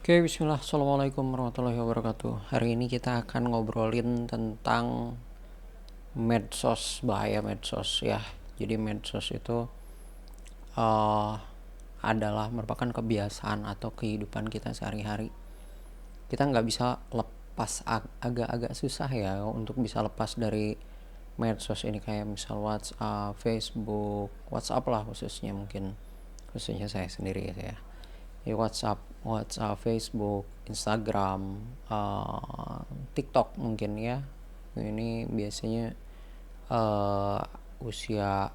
Oke, bismillah. Assalamualaikum warahmatullahi wabarakatuh. Hari ini kita akan ngobrolin tentang medsos, bahaya medsos ya. Jadi medsos itu uh, adalah merupakan kebiasaan atau kehidupan kita sehari-hari. Kita nggak bisa lepas, agak-agak susah ya untuk bisa lepas dari medsos ini, kayak misal WhatsApp, Facebook, WhatsApp lah khususnya saya sendiri ya. Ya, WhatsApp, Facebook, Instagram, TikTok mungkin ya. Ini biasanya usia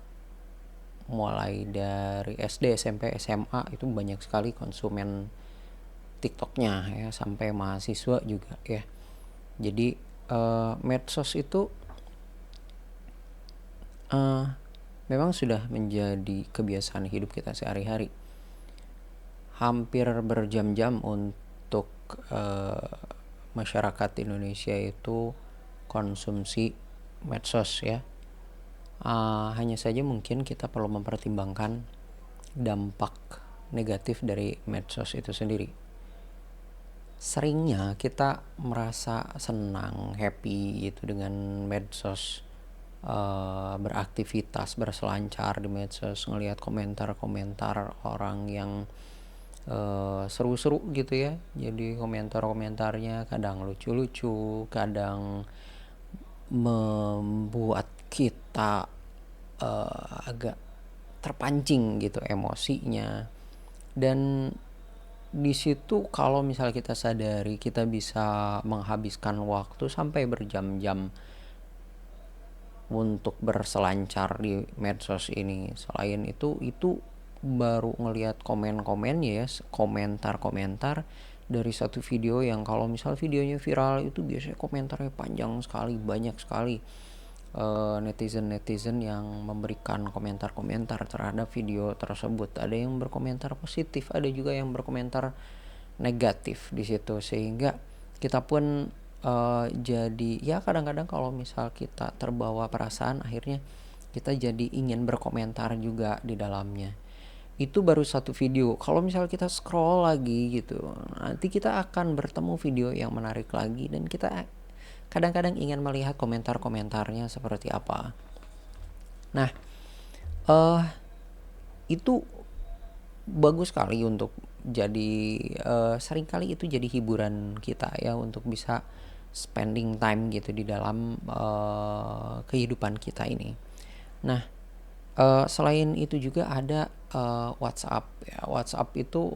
mulai dari SD, SMP, SMA itu banyak sekali konsumen TikToknya ya, sampai mahasiswa juga ya. Jadi medsos itu memang sudah menjadi kebiasaan hidup kita sehari-hari. Hampir berjam-jam untuk masyarakat Indonesia itu konsumsi medsos ya. Hanya saja mungkin kita perlu mempertimbangkan dampak negatif dari medsos itu sendiri. Seringnya kita merasa senang, happy gitu dengan medsos, beraktivitas, berselancar di medsos, ngelihat komentar-komentar orang yang seru-seru gitu ya. Jadi komentar-komentarnya kadang lucu-lucu, kadang membuat kita agak terpancing gitu emosinya. Dan di situ kalau misalnya kita sadari, kita bisa menghabiskan waktu sampai berjam-jam untuk berselancar di medsos ini. Selain itu baru ngelihat komen-komen ya, komentar-komentar dari satu video yang kalau misal videonya viral itu biasanya komentarnya panjang sekali, banyak sekali netizen yang memberikan komentar-komentar terhadap video tersebut. Ada yang berkomentar positif, ada juga yang berkomentar negatif di situ, sehingga kita pun jadi ya kadang-kadang kalau misal kita terbawa perasaan, akhirnya kita jadi ingin berkomentar juga di dalamnya. Itu baru satu video. Kalau misal kita scroll lagi gitu, nanti kita akan bertemu video yang menarik lagi, dan kita kadang-kadang ingin melihat komentar-komentarnya seperti apa. Nah, itu bagus sekali untuk jadi seringkali itu jadi hiburan kita ya, untuk bisa spending time gitu di dalam kehidupan kita ini. Nah, selain itu juga ada WhatsApp ya. WhatsApp itu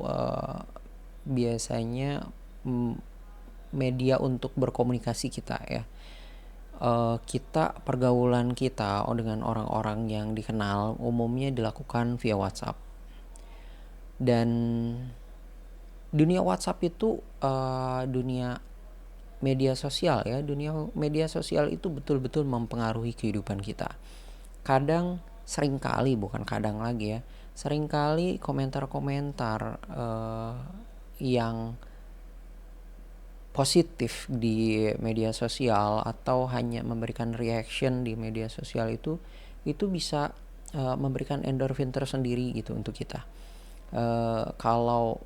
biasanya media untuk berkomunikasi kita ya. Kita pergaulan kita dengan orang-orang yang dikenal umumnya dilakukan via WhatsApp. Dan dunia WhatsApp itu dunia media sosial ya. Dunia media sosial itu betul-betul mempengaruhi kehidupan kita. Bukan kadang lagi ya, seringkali komentar-komentar yang positif di media sosial atau hanya memberikan reaction di media sosial itu bisa memberikan endorfin tersendiri gitu untuk kita. Kalau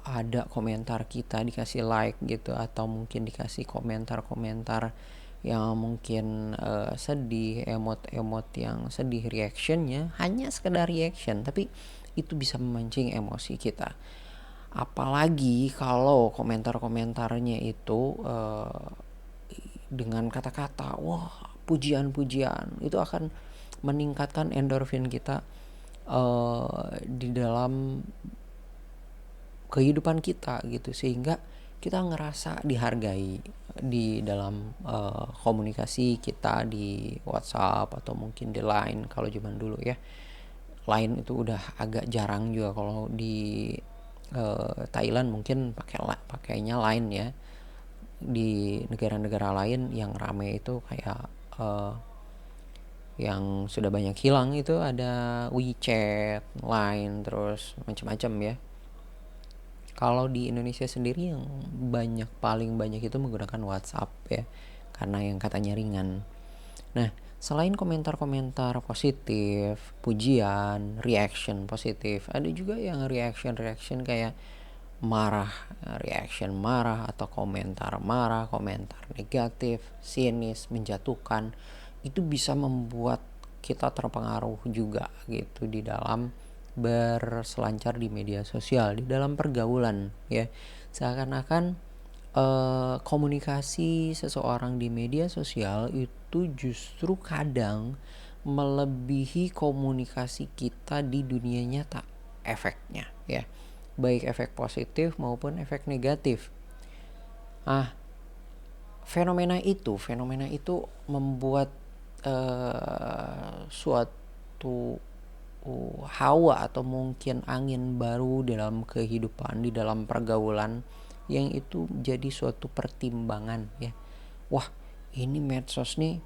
ada komentar kita dikasih like gitu, atau mungkin dikasih komentar-komentar yang mungkin sedih, emot-emot yang sedih, reactionnya hanya sekedar reaction, tapi itu bisa memancing emosi kita. Apalagi kalau komentar-komentarnya itu dengan kata-kata wah, pujian-pujian, itu akan meningkatkan endorfin kita di dalam kehidupan kita gitu, sehingga kita ngerasa dihargai di dalam komunikasi kita di WhatsApp atau mungkin di Line kalau zaman dulu ya. Line itu udah agak jarang juga. Kalau di Thailand mungkin pakainya Line ya. Di negara-negara lain yang rame itu kayak yang sudah banyak hilang itu ada WeChat, Line, terus macam-macam ya. Kalau di Indonesia sendiri yang paling banyak itu menggunakan WhatsApp ya, karena yang katanya ringan. Nah, selain komentar-komentar positif, pujian, reaction positif, ada juga yang reaction kayak marah, reaction marah atau komentar marah, komentar negatif, sinis, menjatuhkan, itu bisa membuat kita terpengaruh juga gitu di dalam berselancar di media sosial, di dalam pergaulan ya. Seakan-akan komunikasi seseorang di media sosial itu justru kadang melebihi komunikasi kita di dunia nyata efeknya ya, baik efek positif maupun efek negatif. Fenomena itu membuat suatu hawa atau mungkin angin baru dalam kehidupan, di dalam pergaulan, yang itu jadi suatu pertimbangan ya. Wah, ini medsos nih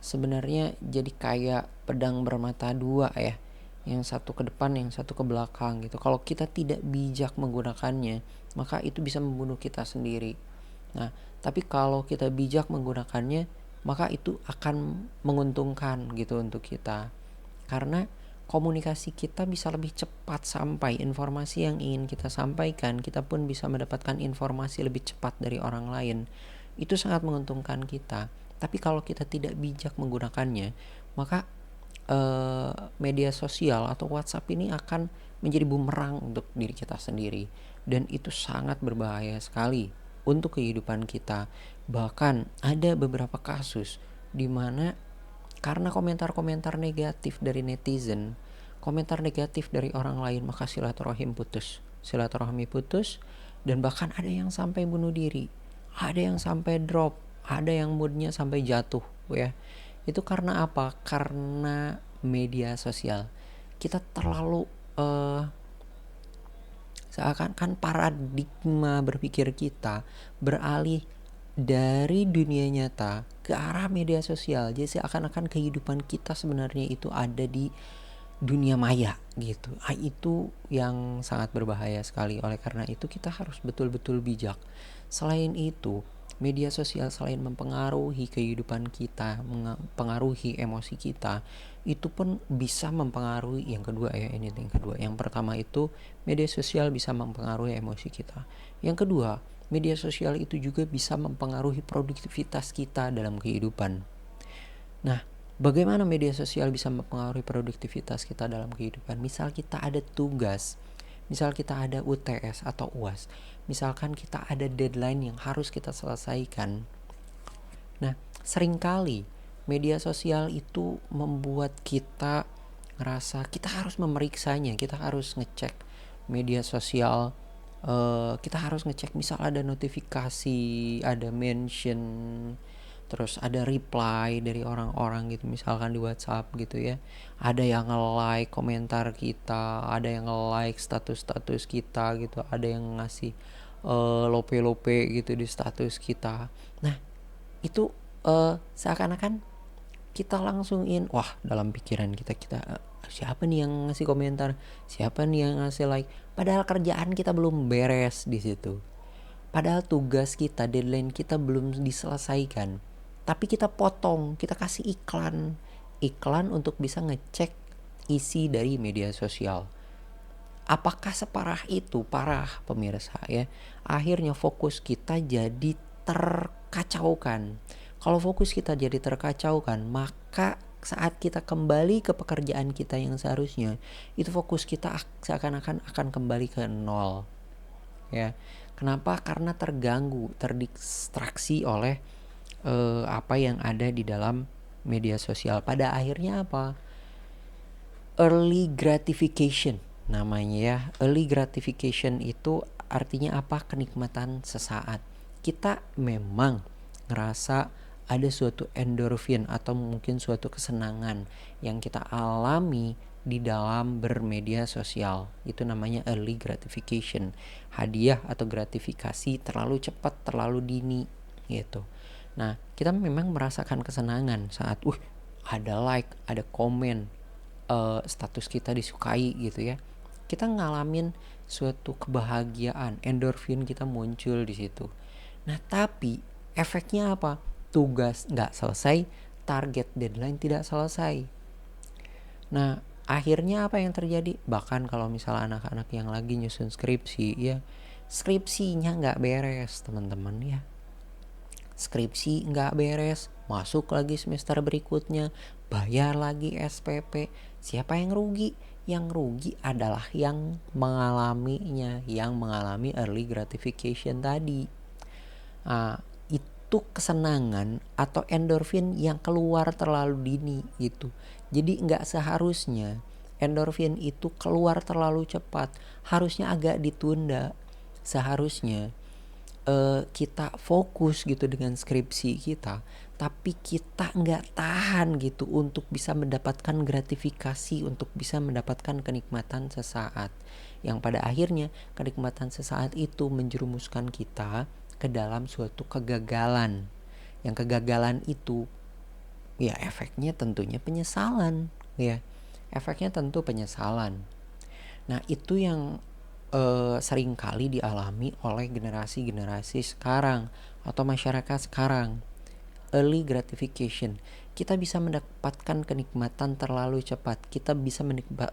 sebenarnya jadi kayak pedang bermata dua ya, yang satu ke depan, yang satu ke belakang gitu. Kalau kita tidak bijak menggunakannya, maka itu bisa membunuh kita sendiri. Nah, tapi kalau kita bijak menggunakannya, maka itu akan menguntungkan gitu untuk kita. Karena komunikasi kita bisa lebih cepat sampai informasi yang ingin kita sampaikan, kita pun bisa mendapatkan informasi lebih cepat dari orang lain. Itu sangat menguntungkan kita. Tapi kalau kita tidak bijak menggunakannya, maka media sosial atau WhatsApp ini akan menjadi bumerang untuk diri kita sendiri, dan itu sangat berbahaya sekali untuk kehidupan kita. Bahkan ada beberapa kasus di mana karena komentar-komentar negatif dari netizen, komentar negatif dari orang lain, maka silaturahmi putus, dan bahkan ada yang sampai bunuh diri, ada yang sampai drop, ada yang moodnya sampai jatuh ya. Itu karena apa? Karena media sosial. Kita terlalu seakan-akan paradigma berpikir kita beralih dari dunia nyata ke arah media sosial. Jadi seakan-akan kehidupan kita sebenarnya itu ada di dunia maya gitu. Itu yang sangat berbahaya sekali. Oleh karena itu kita harus betul-betul bijak. Selain itu, media sosial selain mempengaruhi kehidupan kita, mempengaruhi emosi kita, itu pun bisa mempengaruhi yang kedua ya, ini yang kedua. Yang pertama itu media sosial bisa mempengaruhi emosi kita. Yang kedua, media sosial itu juga bisa mempengaruhi produktivitas kita dalam kehidupan. Nah, bagaimana media sosial bisa mempengaruhi produktivitas kita dalam kehidupan? Misal kita ada tugas, misal kita ada UTS atau UAS, misalkan kita ada deadline yang harus kita selesaikan. Nah, seringkali media sosial itu membuat kita ngerasa kita harus memeriksanya, kita harus ngecek media sosial, kita harus ngecek misal ada notifikasi, ada mention, terus ada reply dari orang-orang gitu, misalkan di WhatsApp gitu ya, ada yang nge-like komentar kita, ada yang nge-like status-status kita gitu, ada yang ngasih lope-lope gitu di status kita. Nah, itu seakan-akan kita langsungin, wah, dalam pikiran kita siapa nih yang ngasih komentar, siapa nih yang ngasih like, padahal kerjaan kita belum beres di situ, padahal tugas kita, deadline kita belum diselesaikan, tapi kita potong, kita kasih iklan untuk bisa ngecek isi dari media sosial. Apakah separah itu? Parah pemirsa ya. Akhirnya fokus kita jadi terkacaukan. Kalau fokus kita jadi terkacaukan, maka saat kita kembali ke pekerjaan kita yang seharusnya, itu fokus kita seakan-akan akan kembali ke nol ya. Kenapa? Karena terganggu, terdistraksi oleh apa yang ada di dalam media sosial. Pada akhirnya apa? Early gratification namanya ya. Early gratification itu artinya apa? Kenikmatan sesaat. Kita memang ngerasa ada suatu endorfin atau mungkin suatu kesenangan yang kita alami di dalam bermedia sosial. Itu namanya early gratification. Hadiah atau gratifikasi terlalu cepat, terlalu dini gitu. Nah, kita memang merasakan kesenangan saat ada like, ada komen, status kita disukai gitu ya. Kita ngalamin suatu kebahagiaan, endorfin kita muncul di situ. Nah, tapi efeknya apa? Tugas nggak selesai, target deadline tidak selesai. Nah, Akhirnya apa yang terjadi? Bahkan kalau misalnya anak-anak yang lagi nyusun skripsi ya, skripsinya nggak beres teman-teman ya. Skripsi nggak beres, masuk lagi semester berikutnya, bayar lagi SPP. Siapa yang rugi? Yang rugi adalah yang mengalaminya, yang mengalami early gratification tadi. Itu kesenangan atau endorfin yang keluar terlalu dini gitu. Jadi nggak seharusnya endorfin itu keluar terlalu cepat, harusnya agak ditunda. Seharusnya kita fokus gitu dengan skripsi kita, tapi kita nggak tahan gitu untuk bisa mendapatkan gratifikasi, untuk bisa mendapatkan kenikmatan sesaat, yang pada akhirnya kenikmatan sesaat itu menjerumuskan kita ke dalam suatu kegagalan, yang kegagalan itu ya efeknya tentunya penyesalan ya, efeknya tentu penyesalan. Nah itu yang seringkali dialami oleh generasi-generasi sekarang atau masyarakat sekarang. Early gratification, kita bisa mendapatkan kenikmatan terlalu cepat, kita bisa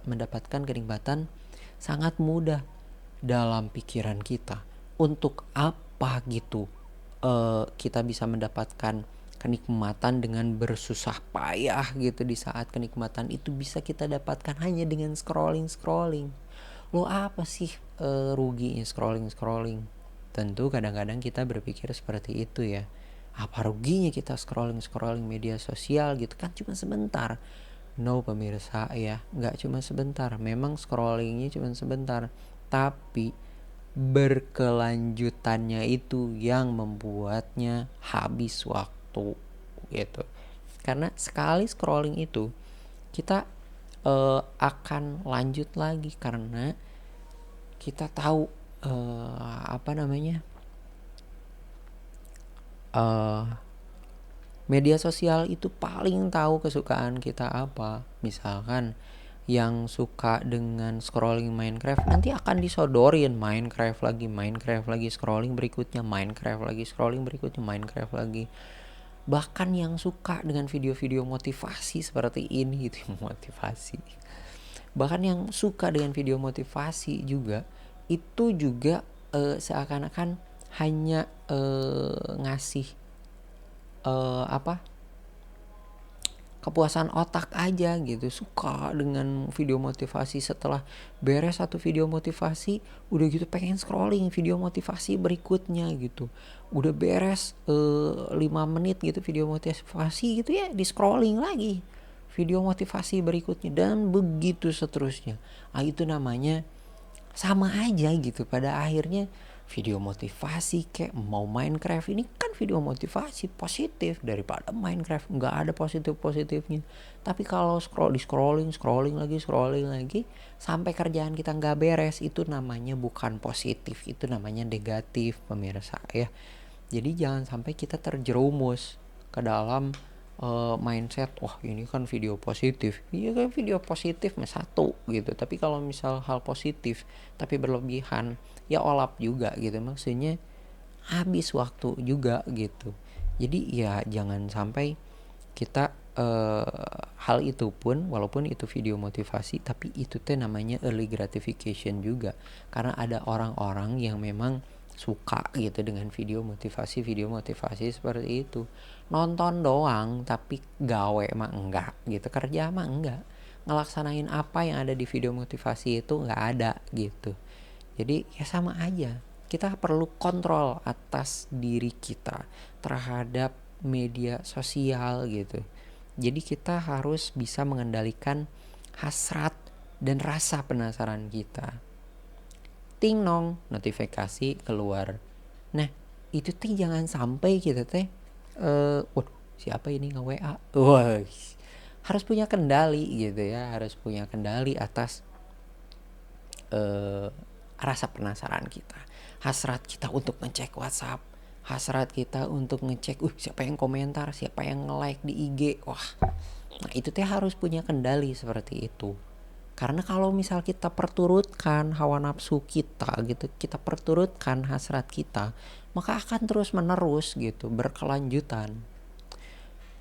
mendapatkan kenikmatan sangat mudah dalam pikiran kita. Untuk apa gitu kita bisa mendapatkan kenikmatan dengan bersusah payah gitu, di saat kenikmatan itu bisa kita dapatkan hanya dengan scrolling. Lo apa sih ruginya scrolling? Tentu kadang-kadang kita berpikir seperti itu ya. Apa ruginya kita scrolling media sosial gitu kan, cuma sebentar. No pemirsa ya, gak cuma sebentar. Memang scrollingnya cuma sebentar, tapi berkelanjutannya itu yang membuatnya habis waktu gitu. Karena sekali scrolling itu kita akan lanjut lagi, karena kita tahu media sosial itu paling tahu kesukaan kita apa. Misalkan yang suka dengan scrolling Minecraft, nanti akan disodorin Minecraft lagi, scrolling berikutnya Minecraft lagi. Bahkan yang suka dengan video-video motivasi seperti ini gitu, motivasi. Bahkan yang suka dengan video motivasi juga, itu juga seakan-akan hanya ngasih kepuasan otak aja gitu, suka dengan video motivasi. Setelah beres satu video motivasi, udah gitu pengen scrolling video motivasi berikutnya gitu. Udah beres 5 menit gitu video motivasi gitu ya, di scrolling lagi video motivasi berikutnya, dan begitu seterusnya. Itu namanya sama aja gitu. Pada akhirnya video motivasi kayak mau Minecraft ini kan video motivasi positif, daripada Minecraft nggak ada positifnya. Tapi kalau scrolling lagi sampai kerjaan kita nggak beres, itu namanya bukan positif, itu namanya negatif pemirsa ya. Jadi jangan sampai kita terjerumus ke dalam mindset, wah ini kan video positif. Iya kan video positif satu gitu, tapi kalau misal hal positif tapi berlebihan ya olap juga gitu, maksudnya habis waktu juga gitu. Jadi ya jangan sampai kita hal itu pun, walaupun itu video motivasi, tapi itu teh namanya early gratification juga, karena ada orang-orang yang memang suka gitu dengan video motivasi seperti itu. Nonton doang tapi gawe mah enggak gitu, kerja mah enggak, ngelaksanain apa yang ada di video motivasi itu enggak ada gitu. Jadi ya sama aja, kita perlu kontrol atas diri kita terhadap media sosial gitu. Jadi kita harus bisa mengendalikan hasrat dan rasa penasaran kita. Ting nong, notifikasi keluar. Nah itu teh jangan sampai kita teh waduh siapa ini nge-WA. Wah, harus punya kendali gitu ya, harus punya kendali atas rasa penasaran kita, hasrat kita untuk ngecek WhatsApp, hasrat kita untuk ngecek siapa yang komentar, siapa yang nge-like di IG. Wah, nah itu teh harus punya kendali seperti itu. Karena kalau misal kita perturutkan hawa nafsu kita gitu, kita perturutkan hasrat kita, maka akan terus menerus gitu, berkelanjutan.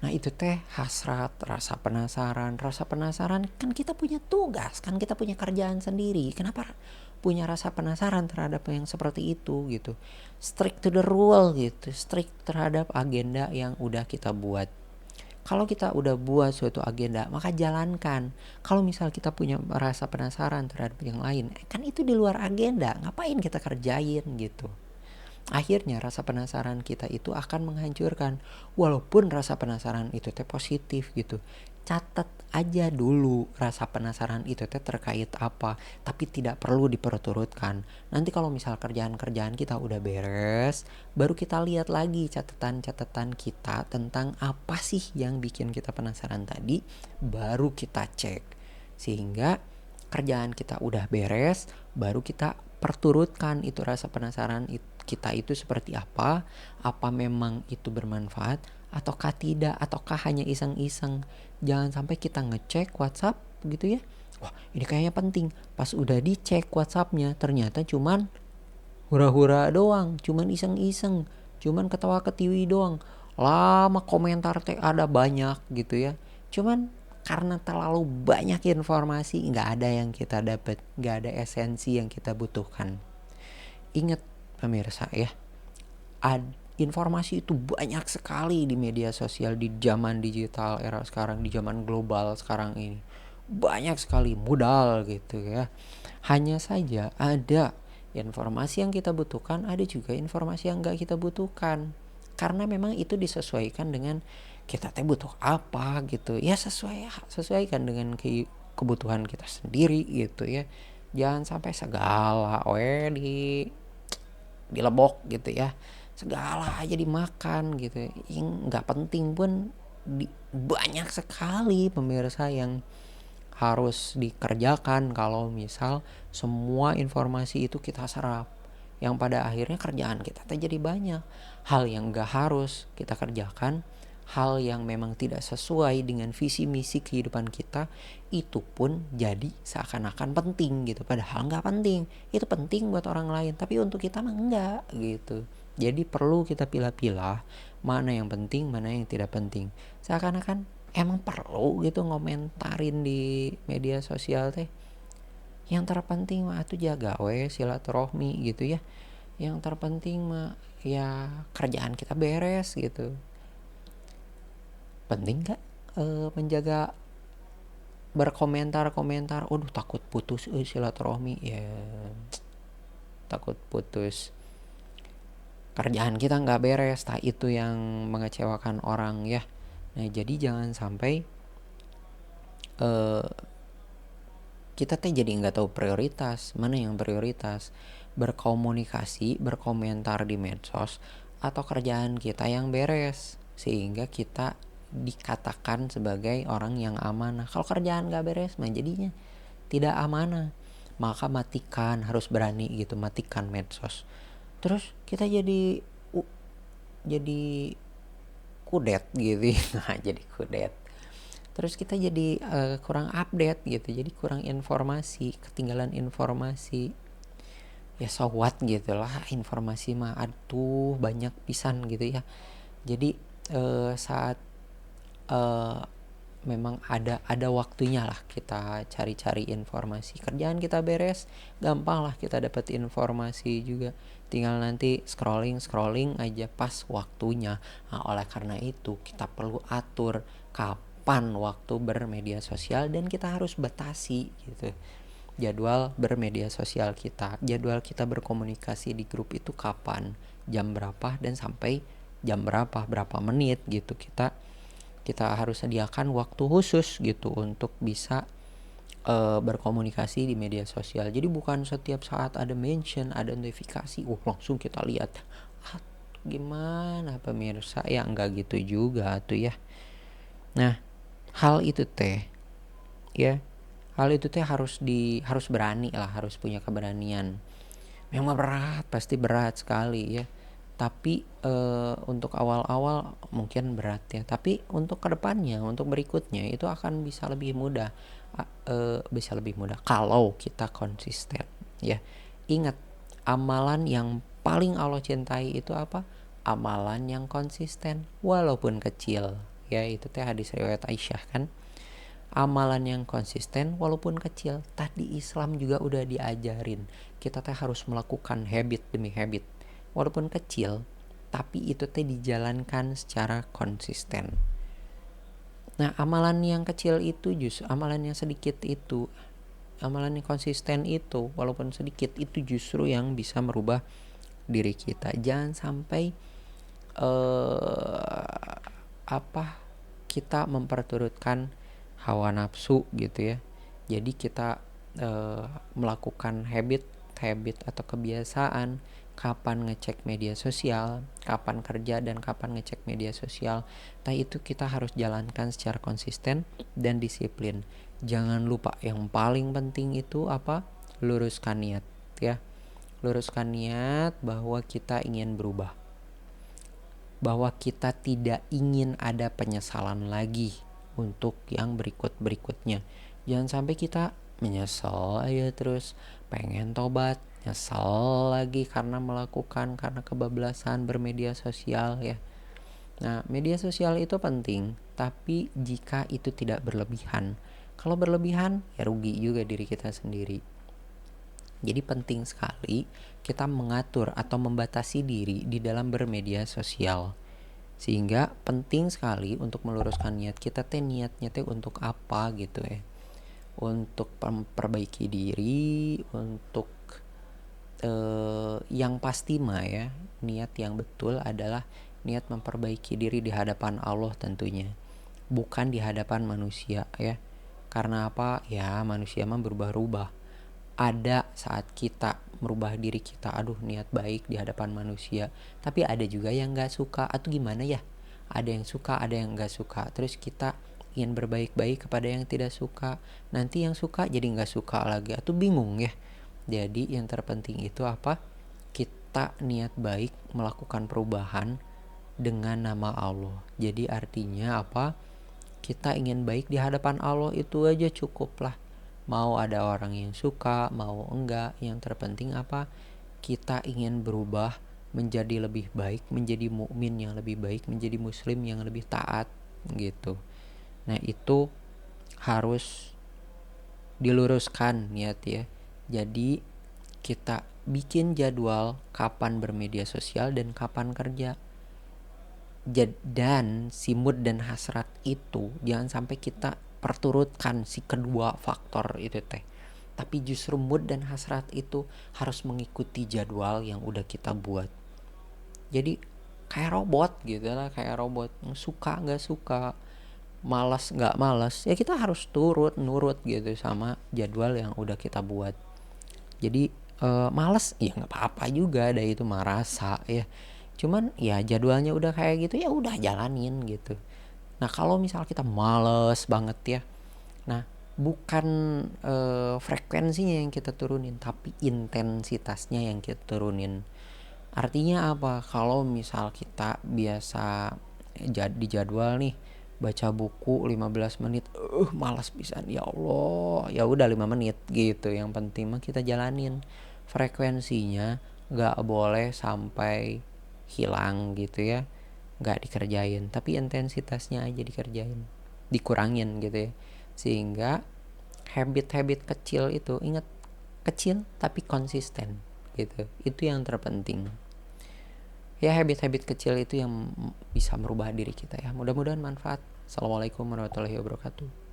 Nah itu teh hasrat, rasa penasaran. Rasa penasaran kan kita punya tugas, kan kita punya kerjaan sendiri. Kenapa punya rasa penasaran terhadap yang seperti itu gitu? Strict to the rule gitu, strict terhadap agenda yang udah kita buat. Kalau kita udah buat suatu agenda, maka jalankan. Kalau misal kita punya rasa penasaran terhadap yang lain, kan itu di luar agenda. Ngapain kita kerjain gitu? Akhirnya rasa penasaran kita itu akan menghancurkan. Walaupun rasa penasaran itu teh positif gitu. Catat aja dulu rasa penasaran itu teh terkait apa, tapi tidak perlu diperturutkan. Nanti kalau misal kerjaan-kerjaan kita udah beres, baru kita lihat lagi catatan-catatan kita tentang apa sih yang bikin kita penasaran tadi, baru kita cek. Sehingga kerjaan kita udah beres, baru kita perturutkan itu rasa penasaran kita itu seperti apa memang itu bermanfaat ataukah tidak, ataukah hanya iseng-iseng. Jangan sampai kita ngecek WhatsApp gitu ya, wah ini kayaknya penting, pas udah dicek WhatsAppnya ternyata cuman hura-hura doang, cuman iseng-iseng, cuman ketawa-ketiwi doang, lama komentar teh ada banyak gitu ya. Cuman karena terlalu banyak informasi, nggak ada yang kita dapat, nggak ada esensi yang kita butuhkan. Ingat pemirsa ya, informasi itu banyak sekali di media sosial, di zaman digital era sekarang, di zaman global sekarang ini. Banyak sekali modal gitu ya. Hanya saja ada informasi yang kita butuhkan, ada juga informasi yang gak kita butuhkan. Karena memang itu disesuaikan dengan kita teh butuh apa gitu. Ya sesuaikan dengan kebutuhan kita sendiri gitu ya. Jangan sampai segala dilebok gitu ya, segala aja dimakan gitu, yang nggak penting pun banyak sekali pemirsa yang harus dikerjakan kalau misal semua informasi itu kita serap, yang pada akhirnya kerjaan kita jadi banyak. Hal yang gak harus kita kerjakan, hal yang memang tidak sesuai dengan visi misi kehidupan kita, itu pun jadi seakan-akan penting gitu, padahal gak penting. Itu penting buat orang lain, tapi untuk kita mah enggak gitu. Jadi perlu kita pilah-pilah mana yang penting, mana yang tidak penting. Seakan-akan emang perlu gitu ngomentarin di media sosial teh. Yang terpenting mah tuh jaga silaturahmi gitu ya. Yang terpenting mah ya kerjaan kita beres gitu. Penting gak menjaga berkomentar-komentar, takut putus silaturahmi ya, takut putus, kerjaan kita nggak beres, itu yang mengecewakan orang ya. Nah jadi jangan sampai kita jadi nggak tahu prioritas, mana yang prioritas, berkomunikasi, berkomentar di medsos, atau kerjaan kita yang beres, sehingga kita dikatakan sebagai orang yang amanah. Kalau kerjaan nggak beres mah jadinya tidak amanah. Maka matikan, harus berani gitu, matikan medsos. Terus kita jadi kudet gitu. Nah jadi kudet, terus kita jadi kurang update gitu, jadi kurang informasi, ketinggalan informasi. Ya so what gitu lah, informasi mah aduh banyak pisan gitu ya. Jadi saat memang ada waktunya lah kita cari-cari informasi. Kerjaan kita beres, gampang lah kita dapat informasi juga. Tinggal nanti scrolling aja pas waktunya. Nah, oleh karena itu kita perlu atur kapan waktu bermedia sosial, dan kita harus batasi gitu jadwal bermedia sosial kita. Jadwal kita berkomunikasi di grup itu kapan, jam berapa, dan sampai jam berapa menit gitu. Kita harus sediakan waktu khusus gitu untuk bisa berkomunikasi di media sosial. Jadi bukan setiap saat ada mention, ada notifikasi, langsung kita lihat. Gimana pemirsa? Ya enggak gitu juga tuh ya. Nah, hal itu teh harus berani lah, harus punya keberanian. Memang berat, pasti berat sekali ya. Tapi untuk awal-awal mungkin berat ya, tapi untuk kedepannya, untuk berikutnya itu akan bisa lebih mudah, kalau kita konsisten ya. Ingat, amalan yang paling Allah cintai itu apa? Amalan yang konsisten walaupun kecil ya, itu teh hadis riwayat Aisyah kan. Amalan yang konsisten walaupun kecil. Tadi Islam juga udah diajarin kita teh harus melakukan habit demi habit walaupun kecil, tapi itu teh dijalankan secara konsisten. Nah, amalan yang kecil itu justru amalan yang sedikit itu, amalan yang konsisten itu walaupun sedikit itu justru yang bisa merubah diri kita. Jangan sampai kita memperturutkan hawa nafsu gitu ya. Jadi kita melakukan habit atau kebiasaan kapan ngecek media sosial, kapan kerja dan kapan ngecek media sosial. Nah, itu kita harus jalankan secara konsisten dan disiplin. Jangan lupa yang paling penting itu apa? Luruskan niat ya. Luruskan niat bahwa kita ingin berubah. Bahwa kita tidak ingin ada penyesalan lagi untuk yang berikut-berikutnya. Jangan sampai kita menyesal aja terus, pengen tobat, nyesal lagi karena kebablasan bermedia sosial ya. Nah, media sosial itu penting, tapi jika itu tidak berlebihan. Kalau berlebihan, ya rugi juga diri kita sendiri. Jadi penting sekali kita mengatur atau membatasi diri di dalam bermedia sosial. Sehingga penting sekali untuk meluruskan niat kita niatnya untuk apa gitu ya. Untuk memperbaiki diri, untuk yang pasti ya, niat yang betul adalah niat memperbaiki diri di hadapan Allah tentunya, bukan di hadapan manusia ya. Karena apa? Ya manusia mah berubah-ubah. Ada saat kita merubah diri kita, aduh niat baik di hadapan manusia, tapi ada juga yang gak suka atau gimana ya, ada yang suka ada yang gak suka, terus kita ingin berbaik-baik kepada yang tidak suka, nanti yang suka jadi gak suka lagi atau bingung ya. Jadi yang terpenting itu apa? Kita niat baik melakukan perubahan dengan nama Allah. Jadi artinya apa? Kita ingin baik di hadapan Allah, itu aja cukup lah. Mau ada orang yang suka, mau enggak, yang terpenting apa? Kita ingin berubah menjadi lebih baik, menjadi mukmin yang lebih baik, menjadi muslim yang lebih taat gitu. Nah, itu harus diluruskan niat ya. Jadi kita bikin jadwal kapan bermedia sosial dan kapan kerja. Dan si mood dan hasrat itu jangan sampai kita perturutkan si kedua faktor itu teh. Tapi justru mood dan hasrat itu harus mengikuti jadwal yang udah kita buat. Jadi kayak robot gitu lah, kayak robot. Suka gak suka, malas gak malas, ya kita harus nurut gitu sama jadwal yang udah kita buat. Jadi malas ya gak apa-apa juga, ada itu mah rasa ya. Cuman ya jadwalnya udah kayak gitu, ya udah jalanin gitu. Nah, kalau misal kita males banget ya, nah bukan frekuensinya yang kita turunin, tapi intensitasnya yang kita turunin. Artinya apa? Kalau misal kita biasa di jadwal nih baca buku 15 menit, malas pisan ya Allah, ya udah 5 menit gitu. Yang penting mah kita jalanin. Frekuensinya gak boleh sampai hilang gitu ya, gak dikerjain, tapi intensitasnya aja dikurangin gitu ya. Sehingga habit-habit kecil itu, ingat, kecil tapi konsisten gitu, itu yang terpenting ya. Habit-habit kecil itu yang bisa merubah diri kita ya. Mudah-mudahan manfaat. Assalamualaikum warahmatullahi wabarakatuh.